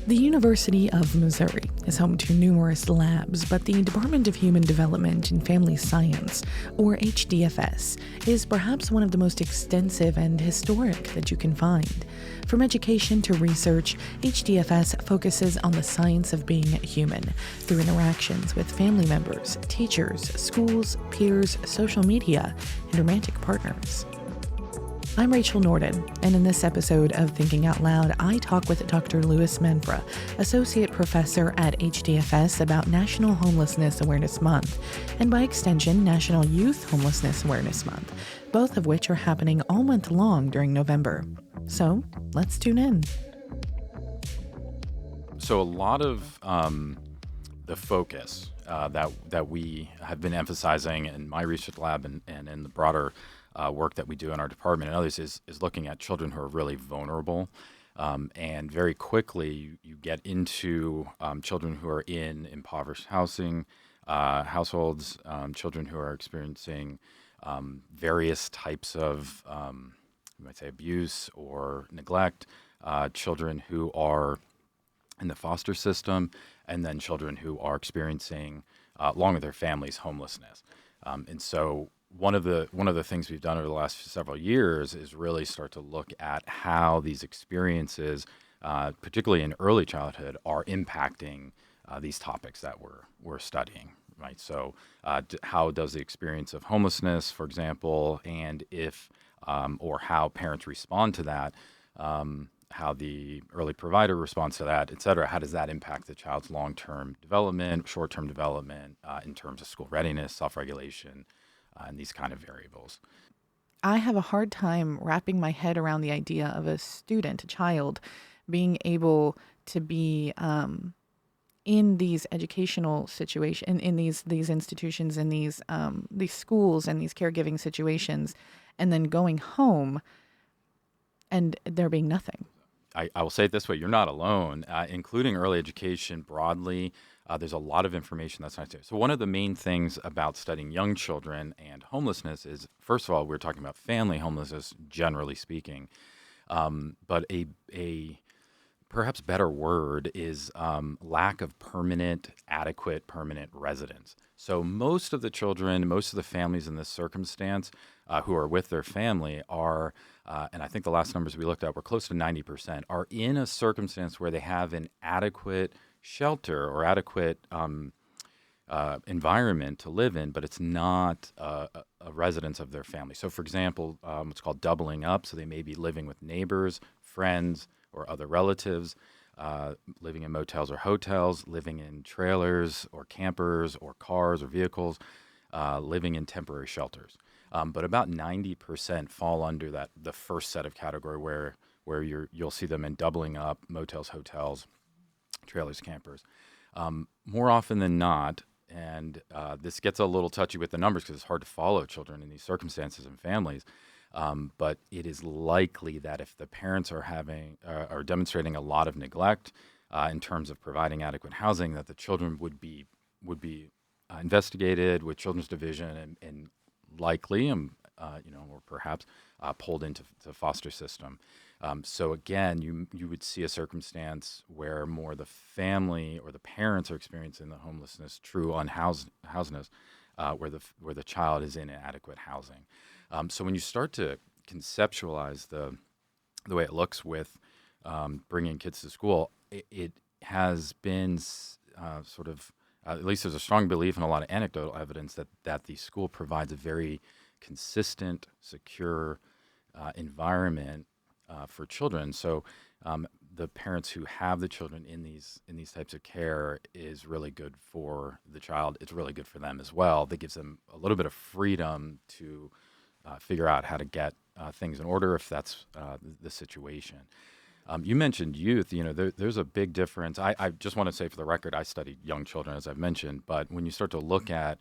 The University of Missouri is home to numerous labs, but the Department of Human Development and Family Science, or HDFS, is perhaps one of the most extensive and historic that you can find. From education to research, HDFS focuses on the science of being human through interactions with family members, teachers, schools, peers, social media, and romantic partners. I'm Rachael Norden, and in this episode of Thinking Out Loud, I talk with Dr. Louis Manfra, Associate Professor at HDFS, about National Homelessness Awareness Month, and by extension, National Youth Homelessness Awareness Month, both of which are happening all month long during November. So, let's tune in. So a lot of the focus that we have been emphasizing in my research lab and in the broader work that we do in our department and others is looking at children who are really vulnerable. And very quickly you get into children who are in impoverished housing, households, children who are experiencing various types of, you might say, abuse or neglect, children who are in the foster system, and then children who are experiencing, along with their families, homelessness. And so one of the things we've done over the last several years is really start to look at how these experiences, particularly in early childhood, are impacting these topics that we're studying. Right. So, how does the experience of homelessness, for example, and if or how parents respond to that, how the early provider responds to that, et cetera, how does that impact the child's long-term development, short-term development in terms of school readiness, self-regulation, and these kind of variables. I have a hard time wrapping my head around the idea of a student, a child, being able to be in these educational situations, in these institutions, in these schools and these caregiving situations, and then going home and there being nothing. I will say it this way, you're not alone, including early education broadly. There's a lot of information that's not there. So one of the main things about studying young children and homelessness is, first of all, we're talking about family homelessness, generally speaking. But a perhaps better word is lack of adequate permanent residence. So most of the children, most of the families in this circumstance who are with their family are, and I think the last numbers we looked at were close to 90%, are in a circumstance where they have an adequate shelter or adequate environment to live in, but it's not a residence of their family. So, for example, what's called doubling up. So they may be living with neighbors, friends, or other relatives, living in motels or hotels, living in trailers or campers or cars or vehicles, living in temporary shelters. But about 90% fall under the first set of category where you'll see them in doubling up, motels, hotels, trailers, campers. More often than not, and this gets a little touchy with the numbers because it's hard to follow children in these circumstances and families, but it is likely that if the parents are demonstrating a lot of neglect in terms of providing adequate housing, that the children would be investigated with Children's Division and likely, or perhaps pulled into the foster system. So again, you would see a circumstance where more the family or the parents are experiencing the homelessness, true unhousedness, where the child is in inadequate housing. So when you start to conceptualize the way it looks with bringing kids to school, it has been sort of, at least there's a strong belief and a lot of anecdotal evidence that the school provides a very consistent, secure environment for children. So the parents who have the children in these types of care is really good for the child. It's really good for them as well. That gives them a little bit of freedom to figure out how to get things in order if that's the situation. You mentioned youth. There's a big difference. I just want to say for the record, I studied young children, as I've mentioned. But when you start to look at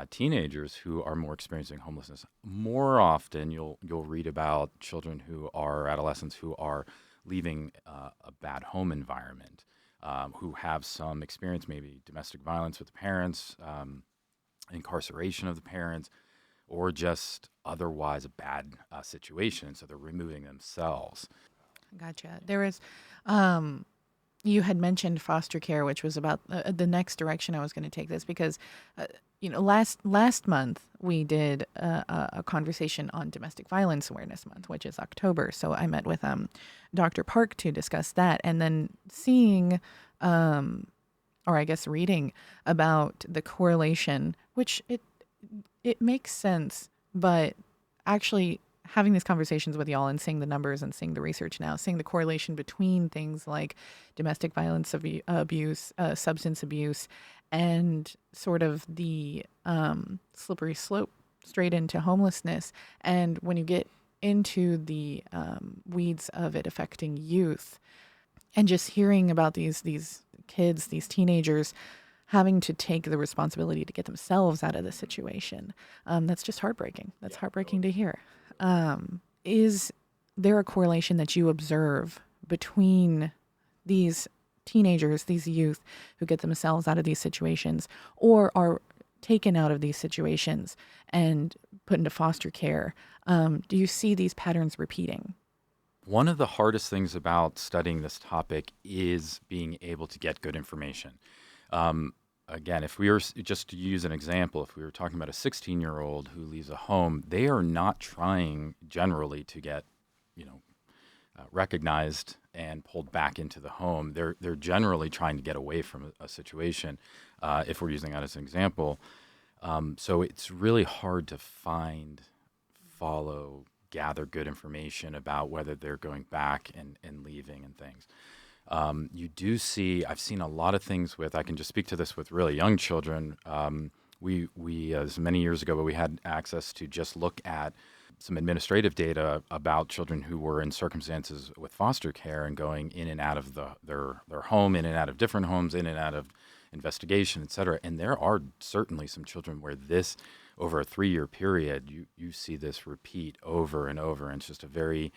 teenagers who are more experiencing homelessness, more often you'll read about children adolescents who are leaving a bad home environment, who have some experience, maybe domestic violence with the parents, incarceration of the parents, or just otherwise a bad situation. So they're removing themselves. Gotcha. There is You had mentioned foster care, which was about the next direction I was going to take this because, last month we did a conversation on Domestic Violence Awareness Month, which is October. So I met with Dr. Park to discuss that, and then seeing, or I guess reading about the correlation, which it makes sense, but actually having these conversations with y'all and seeing the numbers and seeing the research now, seeing the correlation between things like domestic violence abuse, substance abuse, and sort of the slippery slope straight into homelessness. And when you get into the weeds of it affecting youth, and just hearing about these kids, these teenagers having to take the responsibility to get themselves out of the situation, that's just heartbreaking. That's heartbreaking to hear. Is there a correlation that you observe between these teenagers, these youth who get themselves out of these situations or are taken out of these situations and put into foster care? Do you see these patterns repeating? One of the hardest things about studying this topic is being able to get good information. Again, if we were just to use an example, if we were talking about a 16-year-old who leaves a home, they are not trying generally to get, recognized and pulled back into the home. They're generally trying to get away from a situation. If we're using that as an example, so it's really hard to follow, gather good information about whether they're going back and leaving and things. You do see, I've seen a lot of things I can just speak to this with really young children. We as many years ago, but we had access to just look at some administrative data about children who were in circumstances with foster care and going in and out of their home, in and out of different homes, in and out of investigation, et cetera. And there are certainly some children where this, over a 3-year period, you see this repeat over and over. And it's just a very,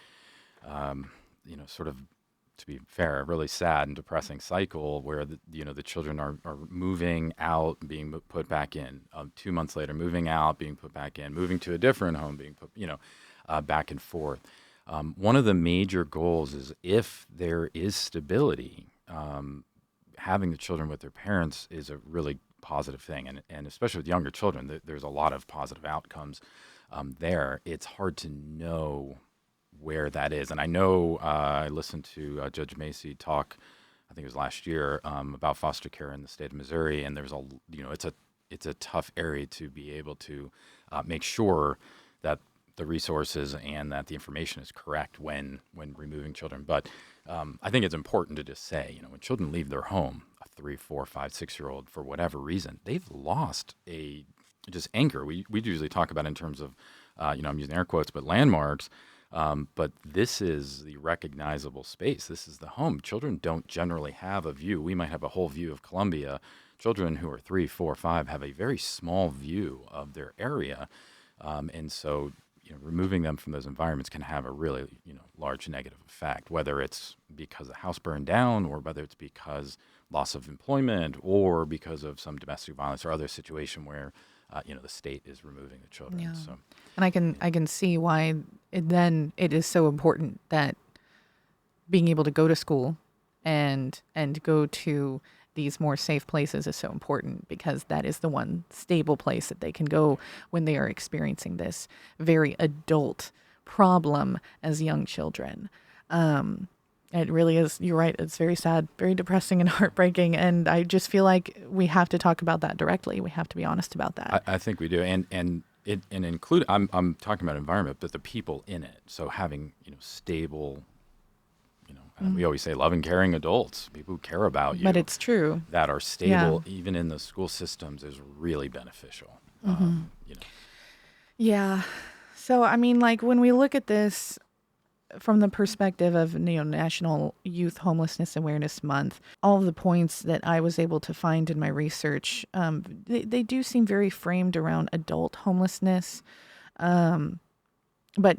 sort of, to be fair, a really sad and depressing cycle where the children are moving out, being put back in. 2 months later, moving out, being put back in, moving to a different home, being put, back and forth. One of the major goals is if there is stability, having the children with their parents is a really positive thing, and especially with younger children, there's a lot of positive outcomes there. It's hard to know where that is. And I know I listened to Judge Macy talk, I think it was last year, about foster care in the state of Missouri. And there's it's a tough area to be able to make sure that the resources and that the information is correct when removing children. But I think it's important to just say, when children leave their home, a 3, 4, 5, 6-year-old, for whatever reason, they've lost just anchor. We usually talk about in terms of, I'm using air quotes, but landmarks. But this is the recognizable space. This is the home. Children don't generally have a view. We might have a whole view of Columbia. Children who are 3, 4, 5 have a very small view of their area. And so, removing them from those environments can have a really, large negative effect, whether it's because the house burned down or whether it's because loss of employment or because of some domestic violence or other situation where the state is removing the children. Yeah. So, and I can see why it is so important that being able to go to school and go to these more safe places is so important, because that is the one stable place that they can go when they are experiencing this very adult problem as young children. It really is. You're right. It's very sad, very depressing and heartbreaking. And I just feel like we have to talk about that directly. We have to be honest about that. I think we do. And include, I'm talking about environment, but the people in it. So having, stable, and we always say loving, caring adults, people who care about you. But it's true. That are stable, even in the school systems, is really beneficial. Yeah. So, when we look at this from the perspective of National Youth Homelessness Awareness Month, all of the points that I was able to find in my research, they do seem very framed around adult homelessness. But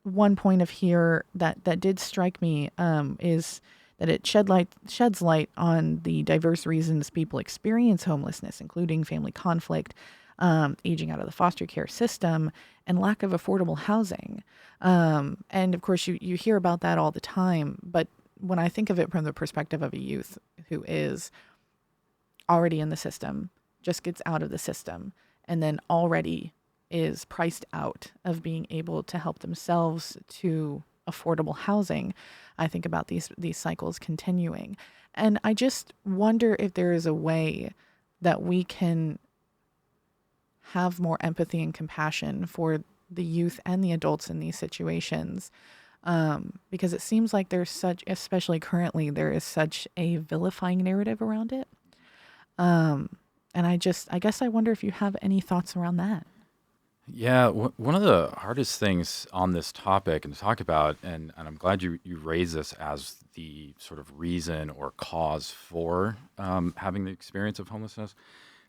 one point of here that did strike me is that it sheds light on the diverse reasons people experience homelessness, including family conflict, aging out of the foster care system, and lack of affordable housing. And of course, you hear about that all the time, but when I think of it from the perspective of a youth who is already in the system, just gets out of the system, and then already is priced out of being able to help themselves to affordable housing, I think about these cycles continuing. And I just wonder if there is a way that we can have more empathy and compassion for the youth and the adults in these situations. Because it seems like there's such, especially currently, there is such a vilifying narrative around it. And I guess I wonder if you have any thoughts around that. Yeah, one of the hardest things on this topic and to talk about, and I'm glad you raise this as the sort of reason or cause for having the experience of homelessness.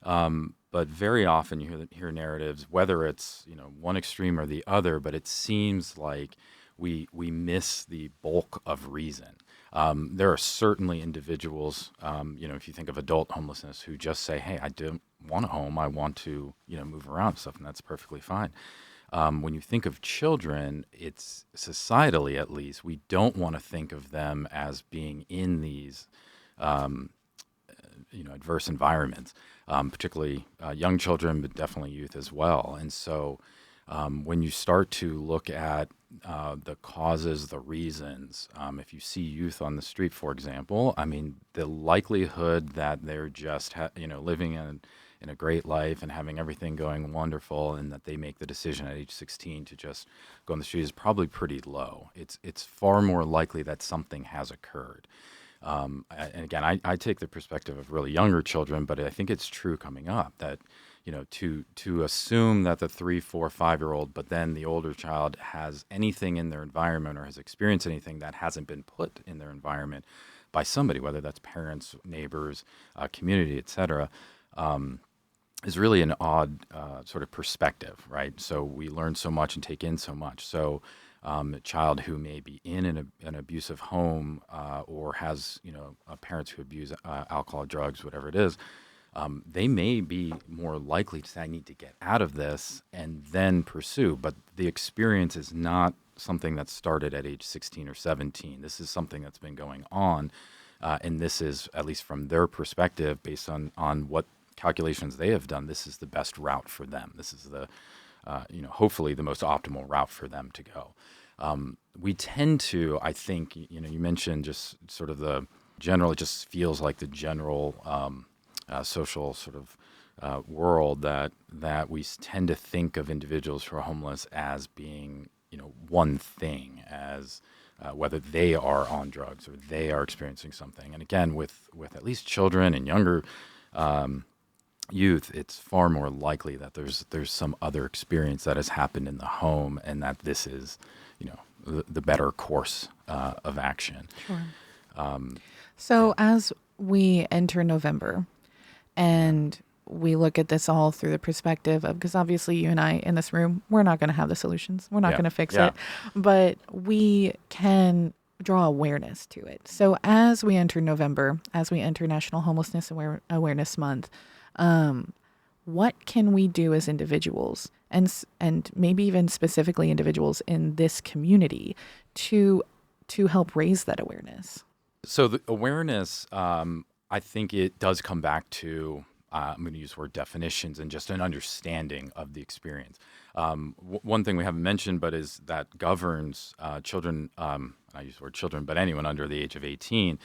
But very often you hear narratives, whether it's one extreme or the other, but it seems like we miss the bulk of reason. There are certainly individuals, if you think of adult homelessness, who just say, "Hey, I don't want a home. I want to, move around and stuff," and that's perfectly fine. When you think of children, it's societally, at least, we don't want to think of them as being in these, adverse environments, particularly young children, but definitely youth as well. And so, when you start to look at the causes, the reasons, if you see youth on the street, for example, I mean, the likelihood that they're just living in a great life and having everything going wonderful, and that they make the decision at age 16 to just go on the street is probably pretty low. It's far more likely that something has occurred. And again, I take the perspective of really younger children, but I think it's true coming up that, to assume that the 3, 4, 5-year-old, but then the older child has anything in their environment or has experienced anything that hasn't been put in their environment by somebody, whether that's parents, neighbors, community, et cetera, is really an odd sort of perspective, right? So we learn so much and take in so much. So a child who may be in an abusive home or has, parents who abuse alcohol, drugs, whatever it is, they may be more likely to say, "I need to get out of this," and then pursue. But the experience is not something that started at age 16 or 17. This is something that's been going on. And this is, at least from their perspective, based on what calculations they have done, this is the best route for them. This is the, hopefully the most optimal route for them to go. We tend to, I think, you mentioned just sort of the general, it just feels like the general social sort of world that we tend to think of individuals who are homeless as being, one thing, as whether they are on drugs or they are experiencing something. And again, with at least children and younger youth, it's far more likely that there's some other experience that has happened in the home, and that this is, the better course of action. Sure. So as we enter November, and we look at this all through the perspective of, because obviously you and I in this room, we're not going to have the solutions. We're not going to fix it, but we can draw awareness to it. So as we enter November, as we enter National Homelessness Awareness Month, what can we do as individuals, and maybe even specifically individuals in this community, to help raise that awareness? So the awareness, I think it does come back to, I'm going to use the word definitions and just an understanding of the experience. One thing we haven't mentioned, but is that governs children, I use the word children, but anyone under the age of 18,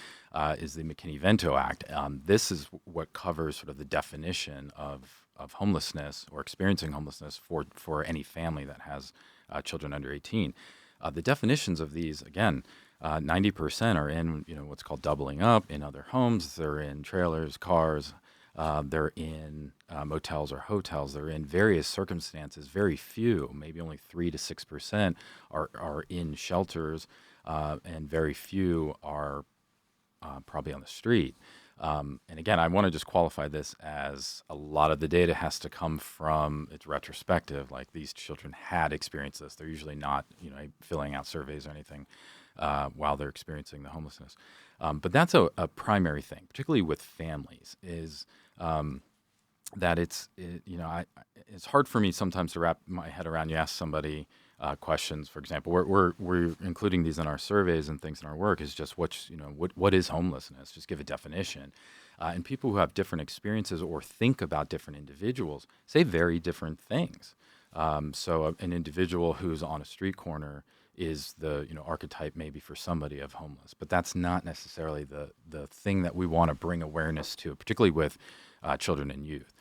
is the McKinney-Vento Act. This is what covers sort of the definition of homelessness or experiencing homelessness for any family that has children under 18. The definitions of these, again, 90% are in, what's called doubling up in other homes. They're in trailers, cars. They're in motels or hotels. They're in various circumstances. Very few, maybe only 3 to 6%, are in shelters, and very few are probably on the street. And again, I want to just qualify this as a lot of the data has to come from, it's retrospective, like these children had experienced this. They're usually not, filling out surveys or anything while they're experiencing the homelessness. But that's a primary thing, particularly with families, is that it's hard for me sometimes to wrap my head around. You ask somebody, questions. For example, we're including these in our surveys and things in our work. Is just what is homelessness? Just give a definition. And people who have different experiences or think about different individuals say very different things. So an individual who's on a street corner is the archetype maybe for somebody of homeless, but that's not necessarily the thing that we want to bring awareness to, particularly with children and youth.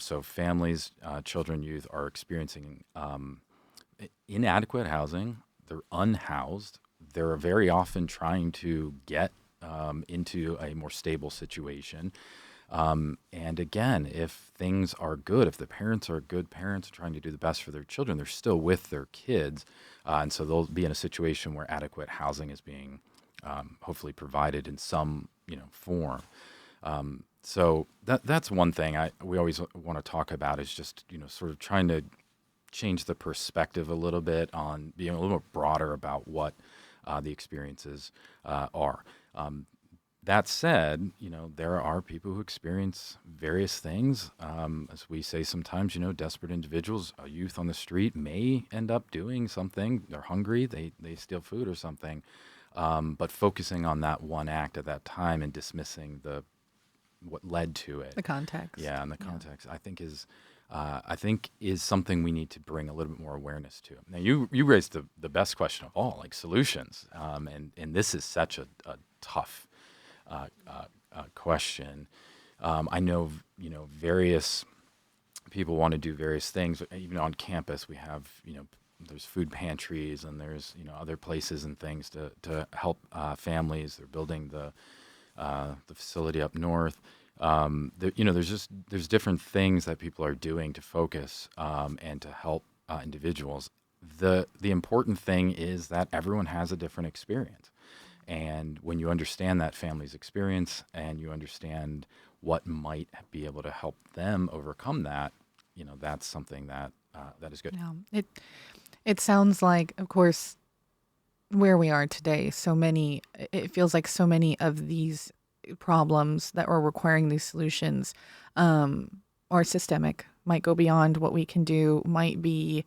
So families, children, youth are experiencing inadequate housing. They're unhoused. They're very often trying to get into a more stable situation. And again, if things are good, if the parents are good parents trying to do the best for their children, they're still with their kids. And so they'll be in a situation where adequate housing is being hopefully provided in some form. So that's one thing we always want to talk about is just sort of trying to change the perspective a little bit on being a little more broader about what the experiences are. That said, there are people who experience various things. As we say sometimes, desperate individuals, a youth on the street may end up doing something. They're hungry, they steal food or something. But focusing on that one act at that time and dismissing what led to it. The context. Yeah, and the context, I think is something we need to bring a little bit more awareness to. Now, you raised the best question of all, like solutions. And this is such a tough question. I know, various people want to do various things. Even on campus, we have, there's food pantries and there's, other places and things to help families. They're building the facility up north. There's different things that people are doing to focus and to help individuals. The important thing is that everyone has a different experience. And when you understand that family's experience and you understand what might be able to help them overcome that, that's something that is good. Yeah. It sounds like, of course, where we are today, it feels like so many of these problems that are requiring these solutions are systemic, might go beyond what we can do, might be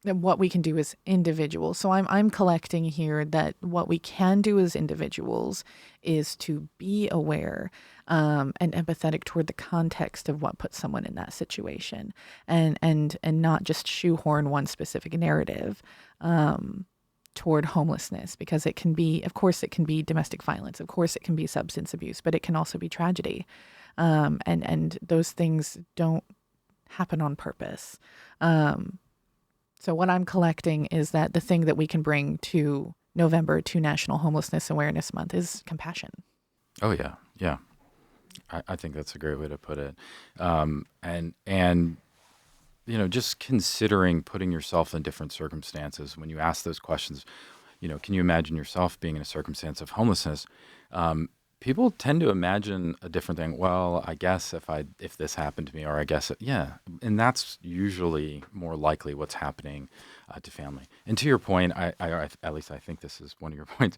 what we can do as individuals. So I'm collecting here that what we can do as individuals is to be aware and empathetic toward the context of what puts someone in that situation, and not just shoehorn one specific narrative toward homelessness, because it can be, of course, it can be domestic violence, of course, it can be substance abuse, but it can also be tragedy, and those things don't happen on purpose. So what I'm collecting is that the thing that we can bring to November, to National Homelessness Awareness Month, is compassion. Oh, yeah. Yeah. I think that's a great way to put it. And just considering putting yourself in different circumstances. When you ask those questions, can you imagine yourself being in a circumstance of homelessness? People tend to imagine a different thing. Well, I guess if this happened to me, or I guess, and that's usually more likely what's happening to family. And to your point, I at least I think this is one of your points,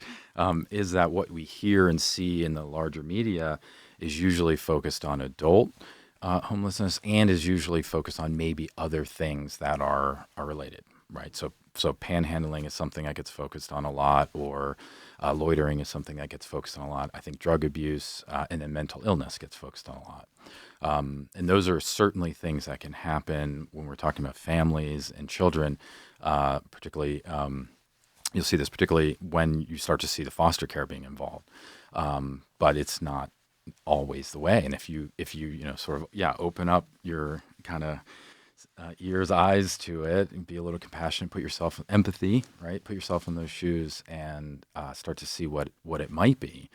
is that what we hear and see in the larger media is usually focused on adult homelessness, and is usually focused on maybe other things that are related, right? So panhandling is something that gets focused on a lot, or loitering is something that gets focused on a lot. I think drug abuse and then mental illness gets focused on a lot. And those are certainly things that can happen when we're talking about families and children, particularly. You'll see this particularly when you start to see the foster care being involved. But it's not always the way. And if you sort of open up your kind of ears, eyes to it, and be a little compassionate, put yourself in empathy, right? Put yourself in those shoes and start to see what it might be.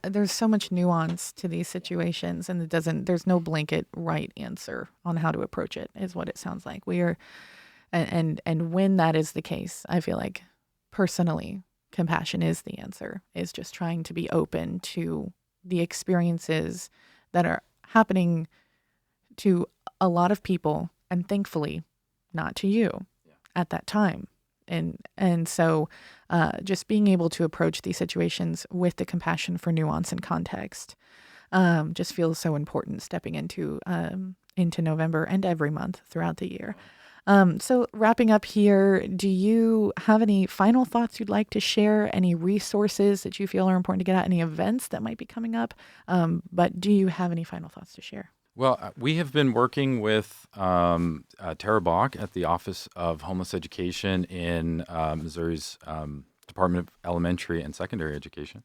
There's so much nuance to these situations, and there's no blanket right answer on how to approach it, is what it sounds like. And when that is the case, I feel like personally, compassion is the answer, is just trying to be open to the experiences that are happening to a lot of people, and thankfully not to you at that time. And so just being able to approach these situations with the compassion for nuance and context just feels so important, stepping into into November and every month throughout the year. So wrapping up here, do you have any final thoughts you'd like to share? Any resources that you feel are important to get out? Any events that might be coming up? But do you have any final thoughts to share? Well, we have been working with Tara Bach at the Office of Homeless Education in Missouri's Department of Elementary and Secondary Education.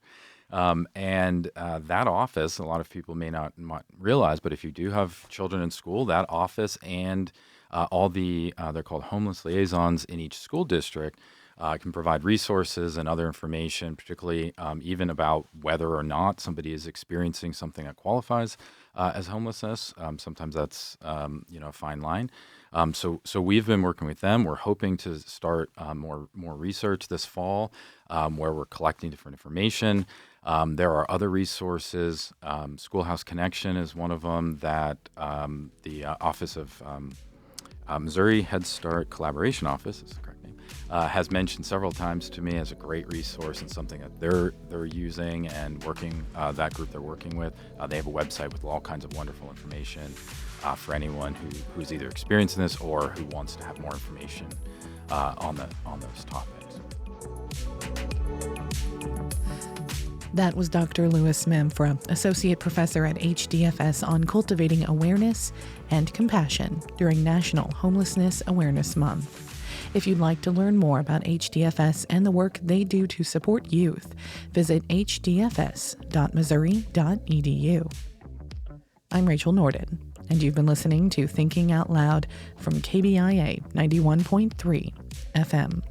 And that office, a lot of people may not realize, but if you do have children in school, that office and all the, they're called homeless liaisons in each school district, can provide resources and other information, particularly even about whether or not somebody is experiencing something that qualifies as homelessness. Sometimes that's a fine line. So we've been working with them. We're hoping to start more research this fall, where we're collecting different information. There are other resources. Schoolhouse Connection is one of them that the Office of Missouri Head Start Collaboration Office, is the correct name, has mentioned several times to me as a great resource and something that they're using and working, that group they're working with. They have a website with all kinds of wonderful information for anyone who's either experiencing this or who wants to have more information on those topics. That was Dr. Louis Manfra, Associate Professor at HDFS, on cultivating awareness and compassion during National Homelessness Awareness Month. If you'd like to learn more about HDFS and the work they do to support youth, visit hdfs.missouri.edu. I'm Rachael Norden, and you've been listening to Thinking Out Loud from KBIA 91.3 FM.